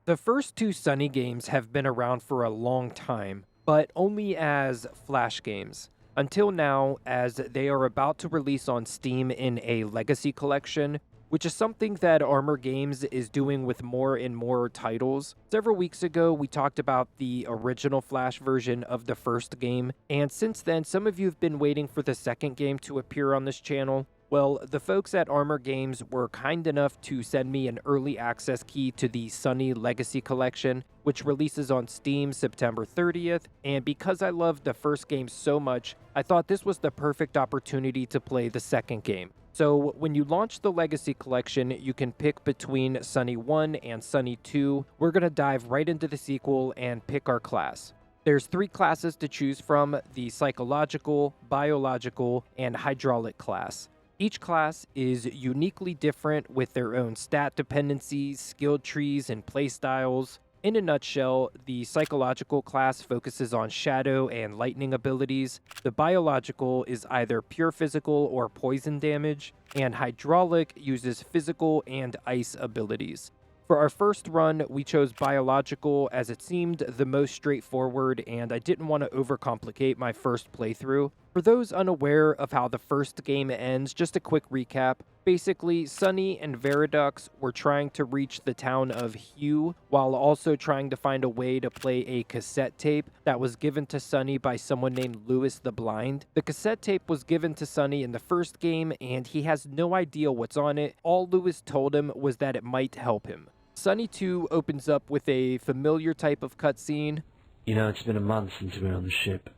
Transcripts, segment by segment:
The first two Sonny games have been around for a long time, but only as Flash games. Until now, as they are about to release on Steam in a Legacy Collection, which is something that Armor Games is doing with more and more titles. Several weeks ago, we talked about the original Flash version of the first game, and since then, some of you have been waiting for the second game to appear on this channel. Well, the folks at Armor Games were kind enough to send me an early access key to the Sonny Legacy Collection, which releases on Steam September 30th, and because I loved the first game so much, I thought this was the perfect opportunity to play the second game. So when you launch the Legacy Collection, you can pick between Sonny 1 and Sonny 2. We're going to dive right into the sequel and pick our class. There's 3 classes to choose from: the Psychological, Biological, and Hydraulic class. Each class is uniquely different with their own stat dependencies, skill trees, and playstyles. In a nutshell, the Psychological class focuses on shadow and lightning abilities, the Biological is either pure physical or poison damage, and Hydraulic uses physical and ice abilities. For our first run, we chose Biological as it seemed the most straightforward and I didn't want to overcomplicate my first playthrough. For those unaware of how the first game ends, just a quick recap. Basically, Sonny and Veridux were trying to reach the town of Hugh while also trying to find a way to play a cassette tape that was given to Sonny by someone named Lewis the Blind. The cassette tape was given to Sonny in the first game and he has no idea what's on it. All Lewis told him was that it might help him. Sonny 2 opens up with a familiar type of cutscene. You know, it's been a month since we were on the ship,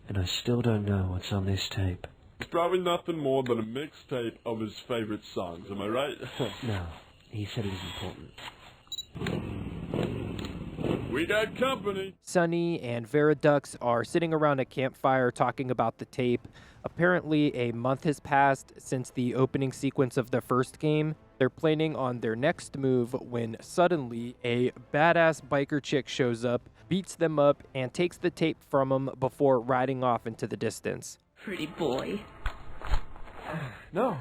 and I still don't know what's on this tape. It's probably nothing more than a mixtape of his favorite songs, am I right? No, he said it was important. We got company! Sonny and Veridux are sitting around a campfire talking about the tape. Apparently, a month has passed since the opening sequence of the first game. They're planning on their next move when suddenly a badass biker chick shows up, beats them up, and takes the tape from them before riding off into the distance. Pretty boy. No.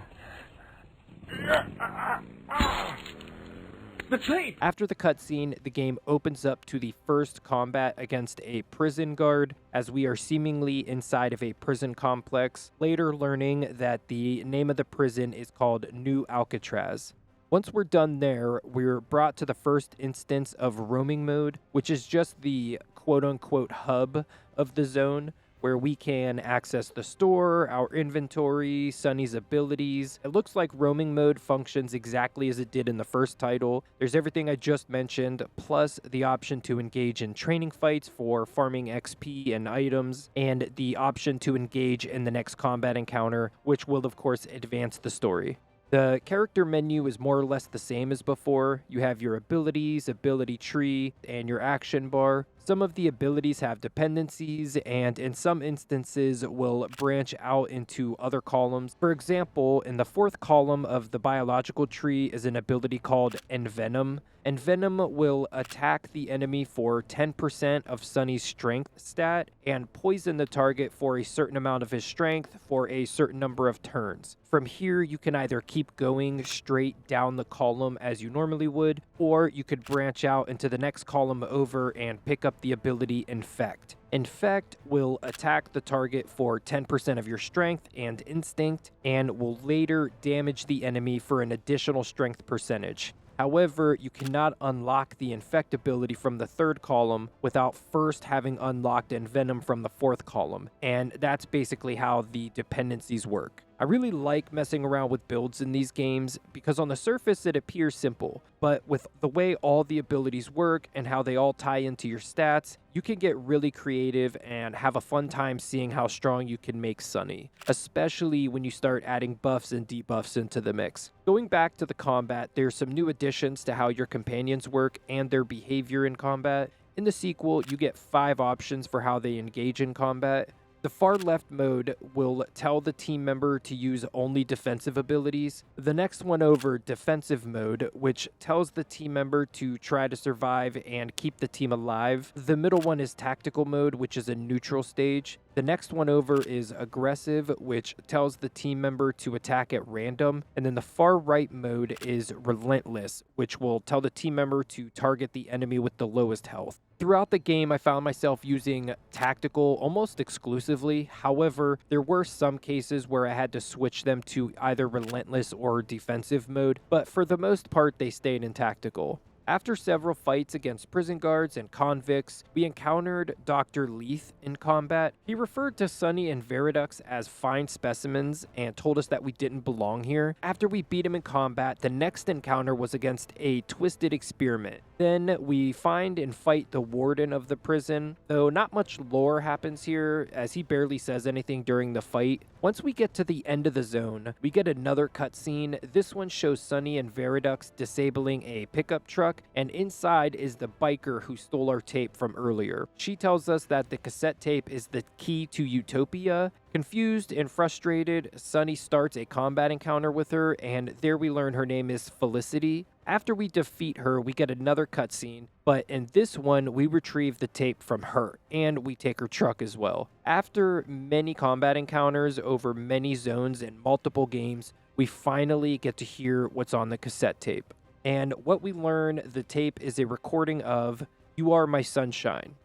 The tape! After the cutscene, the game opens up to the first combat against a prison guard, as we are seemingly inside of a prison complex, later learning that the name of the prison is called New Alcatraz. Once we're done there, we're brought to the first instance of roaming mode, which is just the quote-unquote hub of the zone, where we can access the store, our inventory, Sonny's abilities. It looks like roaming mode functions exactly as it did in the first title. There's everything I just mentioned, plus the option to engage in training fights for farming XP and items, and the option to engage in the next combat encounter, which will of course advance the story. The character menu is more or less the same as before. You have your abilities, ability tree, and your action bar. Some of the abilities have dependencies, and in some instances will branch out into other columns. For example, in the 4th column of the biological tree is an ability called Envenom. Envenom will attack the enemy for 10% of Sonny's strength stat, and poison the target for a certain amount of his strength for a certain number of turns. From here, you can either keep going straight down the column as you normally would, or you could branch out into the next column over and pick up the ability Infect. Infect will attack the target for 10% of your strength and instinct, and will later damage the enemy for an additional strength percentage. However, you cannot unlock the Infect ability from the 3rd column without first having unlocked Envenom from the 4th column, and that's basically how the dependencies work. I really like messing around with builds in these games because on the surface it appears simple, but with the way all the abilities work and how they all tie into your stats, you can get really creative and have a fun time seeing how strong you can make Sonny, especially when you start adding buffs and debuffs into the mix. Going back to the combat, there's some new additions to how your companions work and their behavior in combat. In the sequel, you get 5 options for how they engage in combat. The far left mode will tell the team member to use only defensive abilities. The next one over, defensive mode, which tells the team member to try to survive and keep the team alive. The middle one is tactical mode, which is a neutral stage. The next one over is aggressive, which tells the team member to attack at random. And then the far right mode is relentless, which will tell the team member to target the enemy with the lowest health. Throughout the game, I found myself using tactical almost exclusively. However, there were some cases where I had to switch them to either relentless or defensive mode, but for the most part, they stayed in tactical. After several fights against prison guards and convicts, we encountered Dr. Leith in combat. He referred to Sonny and Viridux as fine specimens and told us that we didn't belong here. After we beat him in combat, the next encounter was against a twisted experiment. Then we find and fight the warden of the prison, though not much lore happens here as he barely says anything during the fight. Once we get to the end of the zone, we get another cutscene. This one shows Sonny and Viridux disabling a pickup truck, and inside is the biker who stole our tape from earlier. She tells us that the cassette tape is the key to Utopia. Confused and frustrated, Sonny starts a combat encounter with her, and there we learn her name is Felicity. After we defeat her, we get another cutscene, but in this one, we retrieve the tape from her, and we take her truck as well. After many combat encounters over many zones and multiple games, we finally get to hear what's on the cassette tape. And what we learn, the tape is a recording of You Are My Sunshine,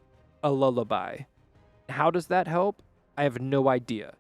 a lullaby. How does that help? I have no idea.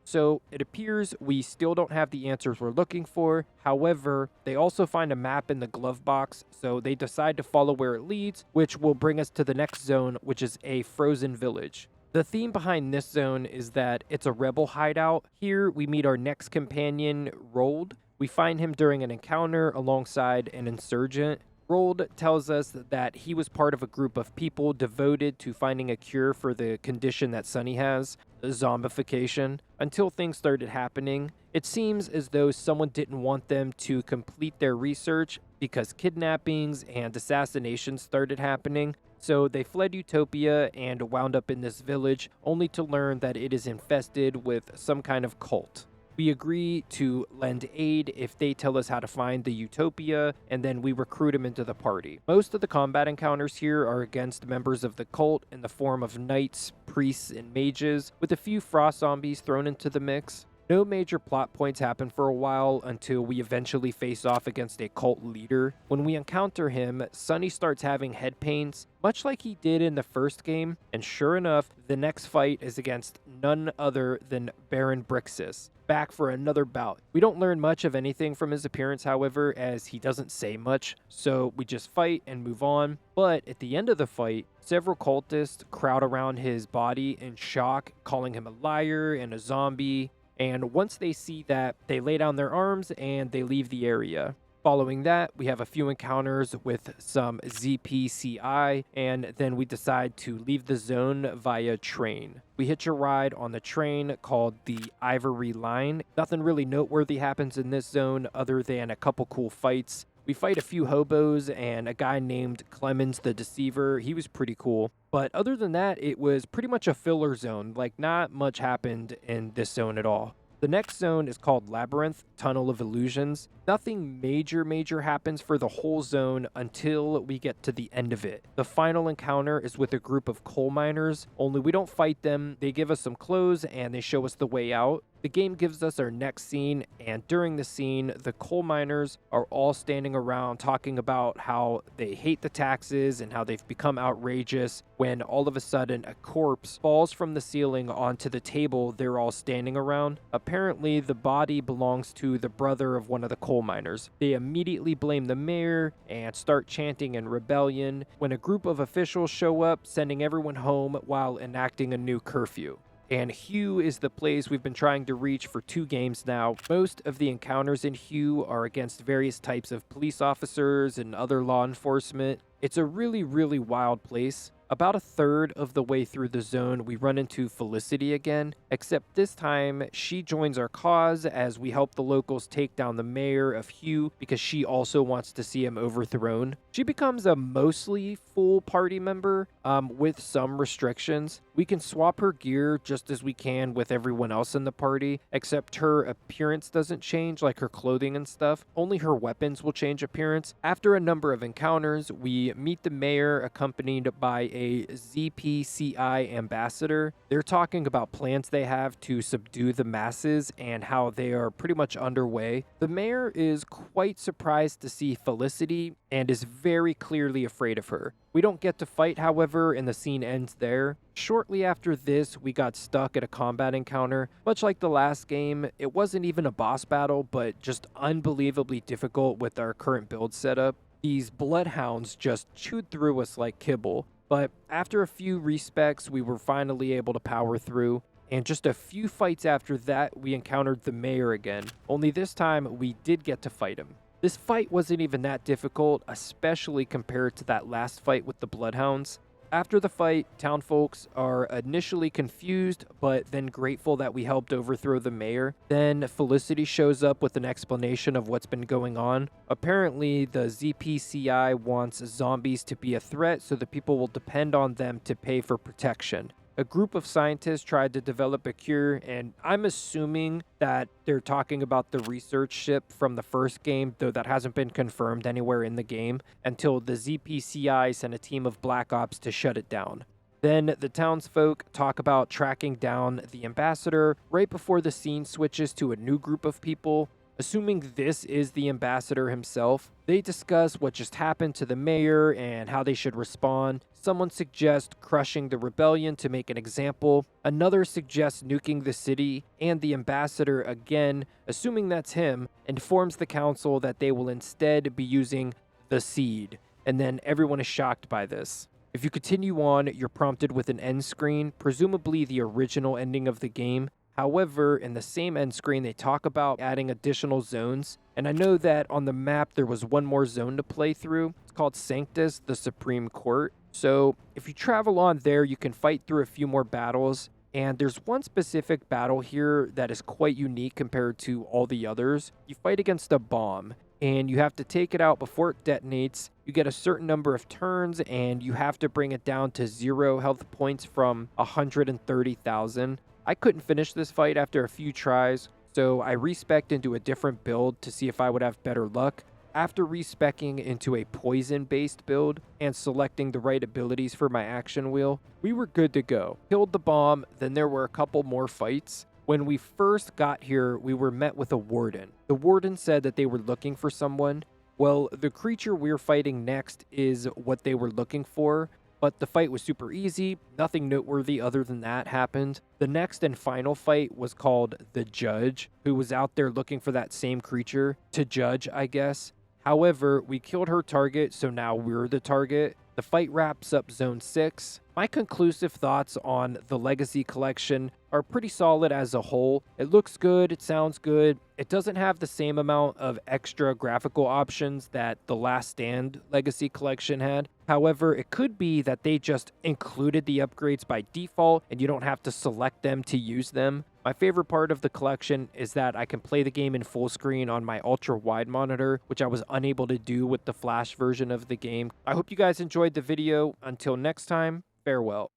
So it appears we still don't have the answers we're looking for. However, they also find a map in the glove box, so they decide to follow where it leads, which will bring us to the next zone, which is a frozen village. The theme behind this zone is that it's a rebel hideout. Here we meet our next companion, Rold. We find him during an encounter alongside an insurgent. Rold tells us that he was part of a group of people devoted to finding a cure for the condition that Sonny has, zombification. Until things started happening, it seems as though someone didn't want them to complete their research because kidnappings and assassinations started happening. So they fled Utopia and wound up in this village, only to learn that it is infested with some kind of cult. We agree to lend aid if they tell us how to find the Utopia, and then we recruit them into the party. Most of the combat encounters here are against members of the cult in the form of knights, priests, and mages, with a few frost zombies thrown into the mix. No major plot points happen for a while until we eventually face off against a cult leader. When we encounter him, Sonny starts having head pains, much like he did in the first game, and sure enough, the next fight is against none other than Baron Brixis, back for another bout. We don't learn much of anything from his appearance, however, as he doesn't say much, so we just fight and move on. But at the end of the fight, several cultists crowd around his body in shock, calling him a liar and a zombie. And once they see that, they lay down their arms and they leave the area. Following that, we have a few encounters with some ZPCI, and then we decide to leave the zone via train. We hitch a ride on the train called the Ivory Line. Nothing really noteworthy happens in this zone other than a couple cool fights. We fight a few hobos and a guy named Clemens the Deceiver. He was pretty cool. But other than that, it was pretty much a filler zone. Like, not much happened in this zone at all. The next zone is called Labyrinth, Tunnel of Illusions. Nothing major happens for the whole zone until we get to the end of it. The final encounter is with a group of coal miners, only we don't fight them. They give us some clothes and they show us the way out. The game gives us our next scene, and during the scene, the coal miners are all standing around talking about how they hate the taxes and how they've become outrageous when all of a sudden a corpse falls from the ceiling onto the table they're all standing around. Apparently, the body belongs to the brother of one of the coal miners. They immediately blame the mayor and start chanting in rebellion when a group of officials show up, sending everyone home while enacting a new curfew. And Hue is the place we've been trying to reach for 2 games now. Most of the encounters in Hue are against various types of police officers and other law enforcement. It's a really wild place. About a third of the way through the zone, we run into Felicity again, except this time she joins our cause as we help the locals take down the mayor of Hue because she also wants to see him overthrown. She becomes a mostly full party member with some restrictions. We can swap her gear just as we can with everyone else in the party, except her appearance doesn't change, like her clothing and stuff. Only her weapons will change appearance. After a number of encounters, we meet the mayor accompanied by a ZPCI ambassador. They're talking about plans they have to subdue the masses and how they are pretty much underway. The mayor is quite surprised to see Felicity and is very clearly afraid of her. We don't get to fight, however, and the scene ends there. Shortly after this, we got stuck at a combat encounter. Much like the last game, it wasn't even a boss battle, but just unbelievably difficult with our current build setup. These bloodhounds just chewed through us like kibble, but after a few respecs, we were finally able to power through. And just a few fights after that, we encountered the mayor again, only this time we did get to fight him. This fight wasn't even that difficult, especially compared to that last fight with the bloodhounds. After the fight, townfolks are initially confused, but then grateful that we helped overthrow the mayor. Then Felicity shows up with an explanation of what's been going on. Apparently, the ZPCI wants zombies to be a threat, so the people will depend on them to pay for protection. A group of scientists tried to develop a cure, and I'm assuming that they're talking about the research ship from the first game, though that hasn't been confirmed anywhere in the game, until the ZPCI sent a team of Black Ops to shut it down. Then the townsfolk talk about tracking down the ambassador right before the scene switches to a new group of people. Assuming this is the ambassador himself, they discuss what just happened to the mayor and how they should respond. Someone suggests crushing the rebellion to make an example. Another suggests nuking the city, and the ambassador, again, assuming that's him, informs the council that they will instead be using the seed. And then everyone is shocked by this. If you continue on, you're prompted with an end screen, presumably the original ending of the game. However, in the same end screen, they talk about adding additional zones, and I know that on the map there was one more zone to play through. It's called Sanctus, the Supreme Court. So if you travel on there, you can fight through a few more battles, and there's one specific battle here that is quite unique compared to all the others. You fight against a bomb, and you have to take it out before it detonates. You get a certain number of turns, and you have to bring it down to 0 health points from 130,000. I couldn't finish this fight after a few tries, so I respec'd into a different build to see if I would have better luck. After respecing into a poison-based build and selecting the right abilities for my action wheel, we were good to go. Killed the bomb, then there were a couple more fights. When we first got here, we were met with a warden. The warden said that they were looking for someone. Well, the creature we're fighting next is what they were looking for, but the fight was super easy. Nothing noteworthy other than that happened. The next and final fight was called the Judge, who was out there looking for that same creature to judge, I guess. However, we killed her target, so now we're the target. The fight wraps up Zone 6. My conclusive thoughts on the Legacy Collection are pretty solid as a whole. It looks good, it sounds good. It doesn't have the same amount of extra graphical options that the Last Stand Legacy Collection had. However, it could be that they just included the upgrades by default and you don't have to select them to use them. My favorite part of the collection is that I can play the game in full screen on my ultra-wide monitor, which I was unable to do with the Flash version of the game. I hope you guys enjoyed the video. Until next time, farewell.